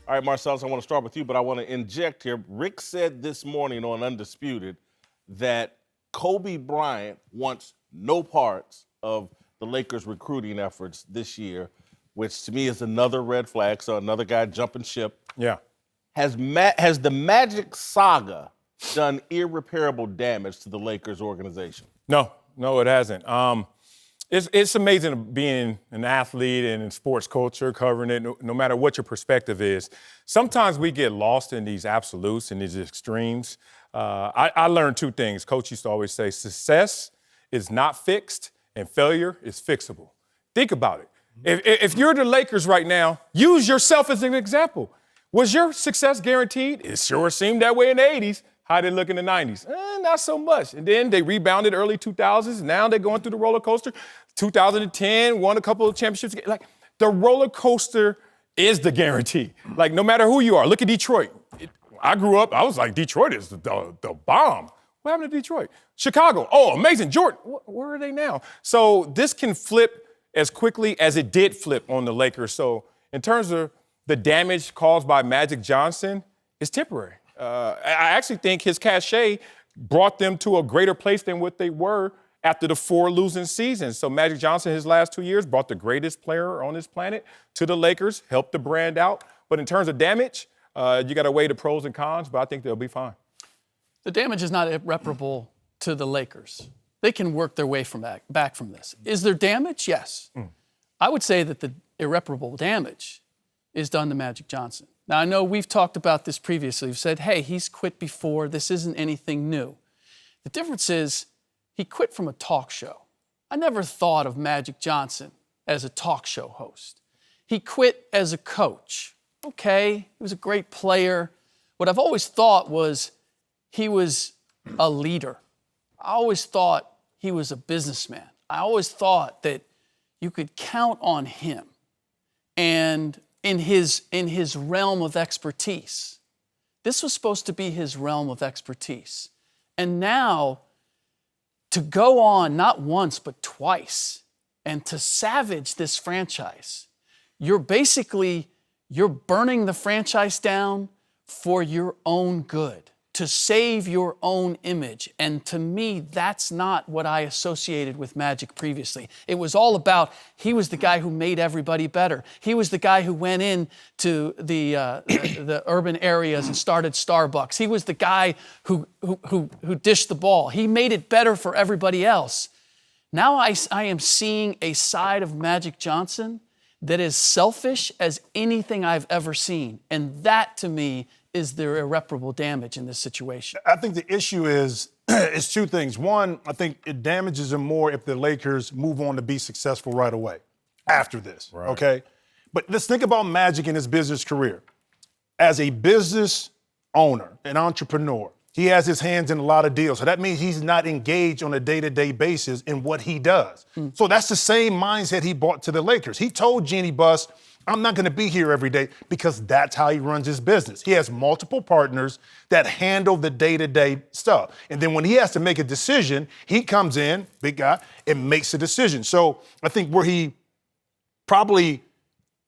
All right, Marcellus, I want to start with you, but I want to inject here. Rick said this morning on Undisputed that Kobe Bryant wants no parts of the Lakers' recruiting efforts this year, which to me is another red flag, so another guy jumping ship. Yeah. Has the Magic saga done irreparable damage to the Lakers organization? No, it hasn't. It's amazing being an athlete and in sports culture, covering it, no matter what your perspective is. Sometimes we get lost in these absolutes and these extremes. I learned two things. Coach used to always say, success is not fixed and failure is fixable. Think about it. If you're the Lakers right now, use yourself as an example. Was your success guaranteed? It sure seemed that way in the 80s. How did it look in the 90s? Not so much. And then they rebounded early 2000s. Now they're going through the roller coaster. 2010, won a couple of championships. Like, the roller coaster is the guarantee. Like, no matter who you are. Look at Detroit. I grew up, I was like, Detroit is the bomb. What happened to Detroit? Chicago, oh, amazing. Jordan, where are they now? So this can flip as quickly as it did flip on the Lakers. So in terms of the damage caused by Magic Johnson, it's temporary. I actually think his cachet brought them to a greater place than what they were after the 4 losing seasons. So Magic Johnson, his last 2 years, brought the greatest player on this planet to the Lakers, helped the brand out. But in terms of damage, you got to weigh the pros and cons, but I think they'll be fine. The damage is not irreparable to the Lakers. They can work their way back from this. Is there damage? Yes. I would say that the irreparable damage is done to Magic Johnson. Now, I know we've talked about this previously. We've said, hey, he's quit before. This isn't anything new. The difference is he quit from a talk show. I never thought of Magic Johnson as a talk show host. He quit as a coach. Okay, he was a great player. What I've always thought was he was a leader. I always thought he was a businessman. I always thought that you could count on him and in his realm of expertise. This was supposed to be his realm of expertise. And now, to go on not once but twice and to savage this franchise, you're burning the franchise down for your own good, to save your own image. And to me, that's not what I associated with Magic previously. It was all about he was the guy who made everybody better. He was the guy who went into the urban areas and started Starbucks. He was the guy who dished the ball. He made it better for everybody else. Now I am seeing a side of Magic Johnson that is selfish as anything I've ever seen. And that, to me, is there irreparable damage in this situation? I think the issue is two things. One, I think it damages him more if the Lakers move on to be successful right away after this, right. Okay? But let's think about Magic in his business career. As a business owner, an entrepreneur, he has his hands in a lot of deals. So that means he's not engaged on a day-to-day basis in what he does. So that's the same mindset he brought to the Lakers. He told Jeannie Buss, I'm not going to be here every day, because that's how he runs his business. He has multiple partners that handle the day-to-day stuff. And then when he has to make a decision, he comes in, big guy, and makes a decision. So I think where he probably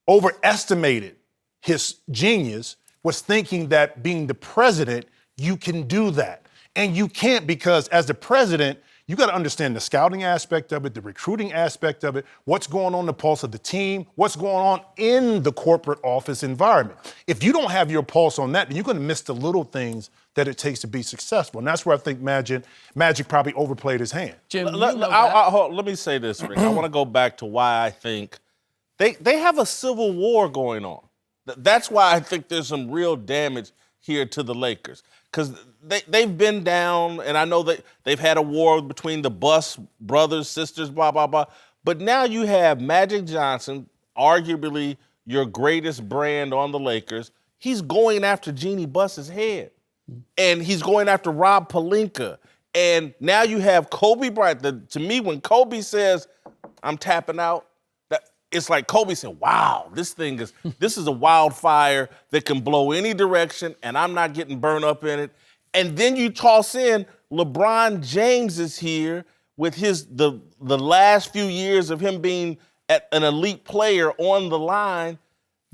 overestimated his genius was thinking that being the president, you can do that. And you can't, because as the president, you got to understand the scouting aspect of it, the recruiting aspect of it, what's going on the pulse of the team, what's going on in the corporate office environment. If you don't have your pulse on that, then you're going to miss the little things that it takes to be successful. And that's where I think Magic probably overplayed his hand. Jim, let me say this, Rick. I want to go back to why I think they have a civil war going on. That's why I think there's some real damage here to the Lakers. Because they've been down, and I know that they've had a war between the Buss brothers, sisters, blah, blah, blah. But now you have Magic Johnson, arguably your greatest brand on the Lakers. He's going after Jeannie Buss's head. And he's going after Rob Pelinka. And now you have Kobe Bryant. To me, when Kobe says, I'm tapping out, it's like Kobe said, wow, this is a wildfire that can blow any direction, and I'm not getting burned up in it. And then you toss in LeBron James is here with the last few years of him being an elite player on the line.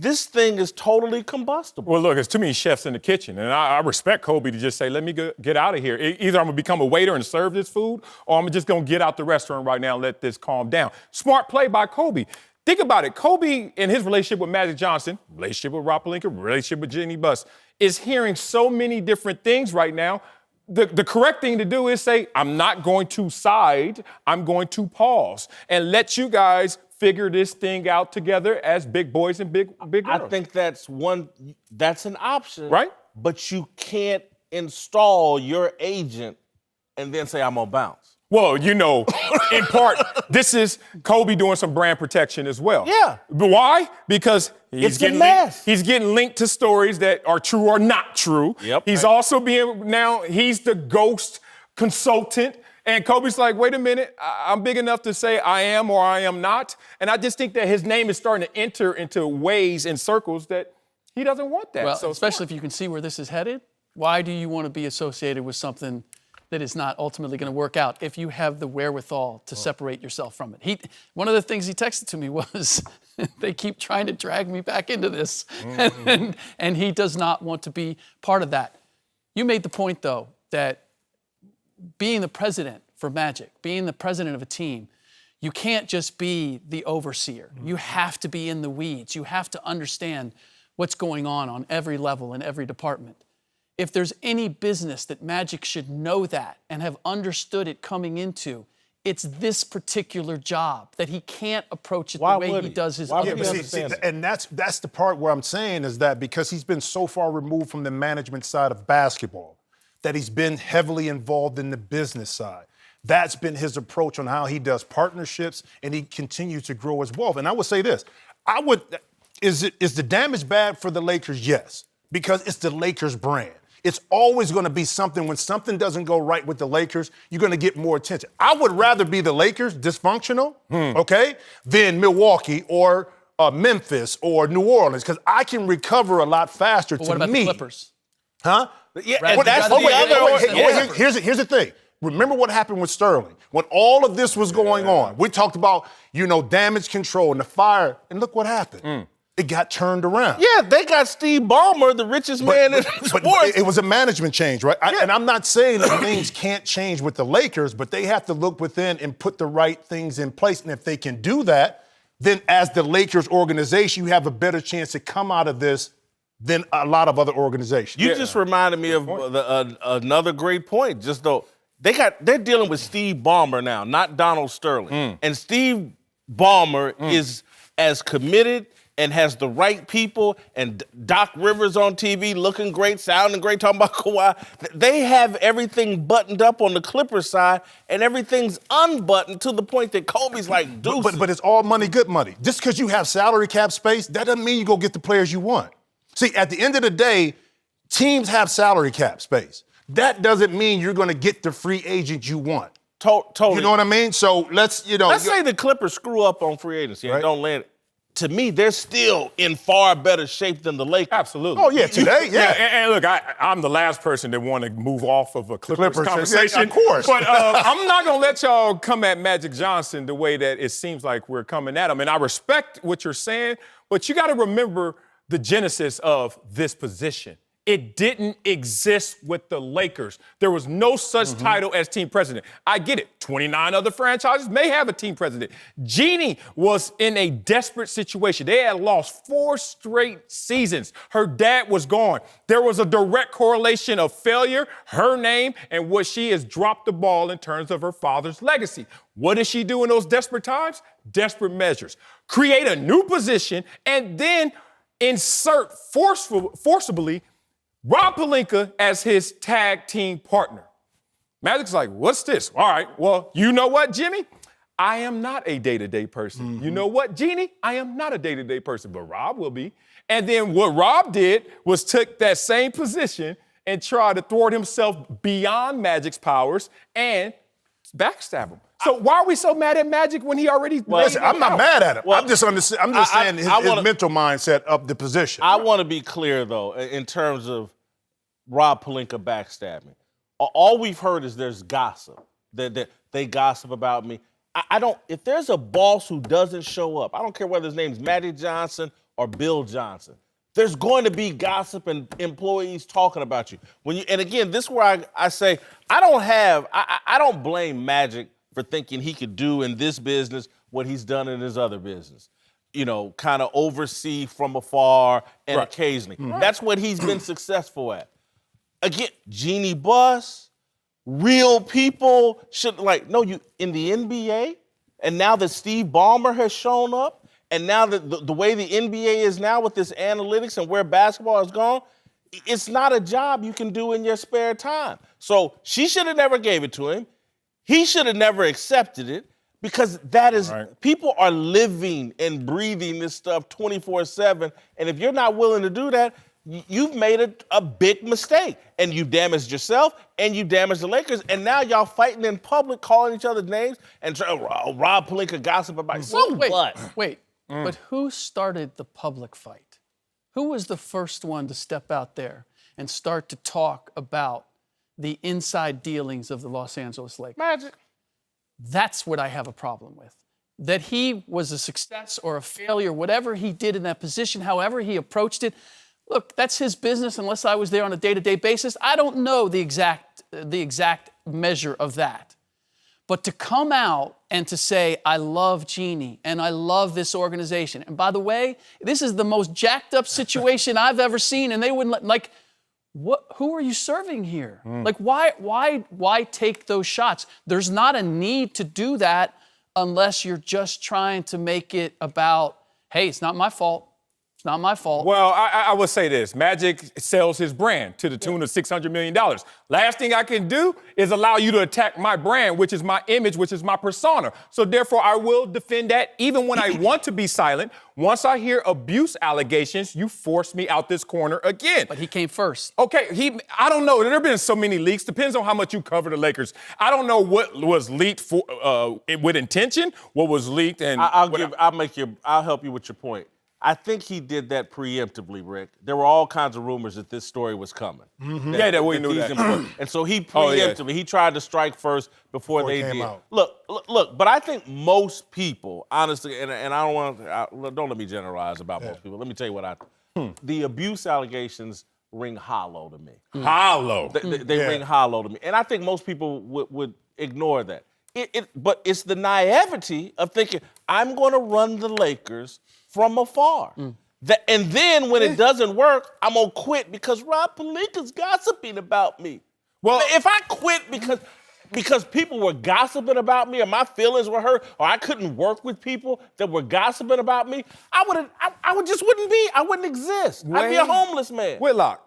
this thing is totally combustible. Well, look, there's too many chefs in the kitchen, and I respect Kobe to just say, let me get out of here. Either I'm going to become a waiter and serve this food, or I'm just going to get out the restaurant right now and let this calm down. Smart play by Kobe. Think about it. Kobe, in his relationship with Magic Johnson, relationship with Rob Pelinka, relationship with Jeannie Buss, is hearing so many different things right now. The correct thing to do is say, I'm not going to side, I'm going to pause and let you guys figure this thing out together as big boys and big girls. I think that's an option. Right. But you can't install your agent and then say, I'm gonna bounce. Well, you know, in part, this is Kobe doing some brand protection as well. Yeah. But why? Because It's a mess. He's getting linked to stories that are true or not true. Yep. He's also he's the ghost consultant. And Kobe's like, wait a minute, I'm big enough to say I am or I am not. And I just think that his name is starting to enter into ways and circles that he doesn't want that. Well, so especially if you can see where this is headed, why do you want to be associated with something that is not ultimately going to work out if you have the wherewithal to separate yourself from it? One of the things he texted to me was, they keep trying to drag me back into this, and he does not want to be part of that. You made the point, though, that being the president for Magic, being the president of a team, you can't just be the overseer. You have to be in the weeds. You have to understand what's going on every level in every department. If there's any business that Magic should know that and have understood it coming into, it's this particular job, that he can't approach it the way he does his other business. And that's the part where I'm saying is that because he's been so far removed from the management side of basketball, that he's been heavily involved in the business side. That's been his approach on how he does partnerships, and he continues to grow his wealth. And I would say this, is the damage bad for the Lakers? Yes, because it's the Lakers brand. It's always going to be something, when something doesn't go right with the Lakers, you're going to get more attention. I would rather be the Lakers, dysfunctional, okay, than Milwaukee or Memphis or New Orleans, because I can recover a lot faster. But what about the Clippers? Huh? Yeah, Right. that's the other. Here's the thing. Remember what happened with Sterling. When all of this was going on, we talked about, damage control and the fire, and look what happened. It got turned around. Yeah, they got Steve Ballmer, the richest man in sports. But it was a management change, right? And I'm not saying that things can't change with the Lakers, but they have to look within and put the right things in place. And if they can do that, then as the Lakers organization, you have a better chance to come out of this than a lot of other organizations. You just reminded me of another great point. Just though they're dealing with Steve Ballmer now, not Donald Sterling. And Steve Ballmer is as committed and has the right people, and Doc Rivers on TV looking great, sounding great, talking about Kawhi. They have everything buttoned up on the Clippers side, and everything's unbuttoned to the point that Kobe's like, deuces. But it's all money, good money. Just because you have salary cap space, that doesn't mean you go get the players you want. See, at the end of the day, teams have salary cap space. That doesn't mean you're going to get the free agent you want. Totally. You know what I mean? So let's say the Clippers screw up on free agency and don't land it. To me, they're still in far better shape than the Lakers. Absolutely. Oh, yeah, today, yeah. And look, I'm the last person that want to move off of a Clippers conversation. Of course. But I'm not going to let y'all come at Magic Johnson the way that it seems like we're coming at him. And I respect what you're saying, but you got to remember the genesis of this position. It didn't exist with the Lakers. There was no such title as team president. I get it. 29 other franchises may have a team president. Jeannie was in a desperate situation. They had lost 4 straight seasons. Her dad was gone. There was a direct correlation of failure, her name, and what she has dropped the ball in terms of her father's legacy. What did she do in those desperate times? Desperate measures. Create a new position and then insert forcibly Rob Pelinka as his tag team partner. Magic's like, what's this? All right, well, you know what, Jimmy? I am not a day-to-day person. You know what, Jeannie? I am not a day-to-day person, but Rob will be. And then what Rob did was took that same position and tried to thwart himself beyond Magic's powers and backstab him. So why are we so mad at Magic when he already... Listen, I'm not mad at him. I'm just saying his mental mindset of the position. I want to be clear, though, in terms of Rob Pelinka backstabbing. All we've heard is there's gossip. That they gossip about me. I don't... If there's a boss who doesn't show up, I don't care whether his name's Magic Johnson or Bill Johnson. There's going to be gossip and employees talking about you. And again, this is where I say, I don't blame Magic for thinking he could do in this business what he's done in his other business. You know, kind of oversee from afar and occasionally. That's what he's been successful at. Again, Jeannie Buss, real people should you in the NBA, and now that Steve Ballmer has shown up, and now that the way the NBA is now with this analytics and where basketball has gone, it's not a job you can do in your spare time. So she should have never gave it to him. He should have never accepted it, because that is, people are living and breathing this stuff 24/7. And if you're not willing to do that, you've made a big mistake. And you damaged yourself and you damaged the Lakers. And now y'all fighting in public, calling each other's names and Rob Pelinka gossip about you. So what? Wait. But who started the public fight? Who was the first one to step out there and start to talk about the inside dealings of the Los Angeles Lakers? Magic. That's what I have a problem with. That he was a success or a failure, whatever he did in that position, however he approached it. Look, that's his business unless I was there on a day-to-day basis. I don't know the exact measure of that. But to come out and to say, I love Jeannie and I love this organization. And by the way, this is the most jacked up situation I've ever seen. And they wouldn't who are you serving here? Why take those shots? There's not a need to do that unless you're just trying to make it about, hey, it's not my fault. It's not my fault. Well, I will say this. Magic sells his brand to the tune of $600 million. Last thing I can do is allow you to attack my brand, which is my image, which is my persona. So therefore, I will defend that even when I want to be silent. Once I hear abuse allegations, you force me out this corner again. But he came first. Okay, I don't know. There have been so many leaks. Depends on how much you cover the Lakers. I don't know what was leaked for with intention, what was leaked, and I'll help you with your point. I think he did that preemptively, Rick. There were all kinds of rumors that this story was coming. Mm-hmm. We knew that. And so he preemptively, he tried to strike first before they did. Out. Look, but I think most people, honestly, and I don't let me generalize about most people. Let me tell you what the abuse allegations ring hollow to me. Hollow. They ring hollow to me. And I think most people would ignore that. But it's the naivety of thinking, I'm going to run the Lakers from afar. And then when it doesn't work, I'm going to quit because Rob Pelinka's gossiping about me. Well, if I quit because people were gossiping about me or my feelings were hurt or I couldn't work with people that were gossiping about me, I wouldn't exist. I'd be a homeless man. Whitlock,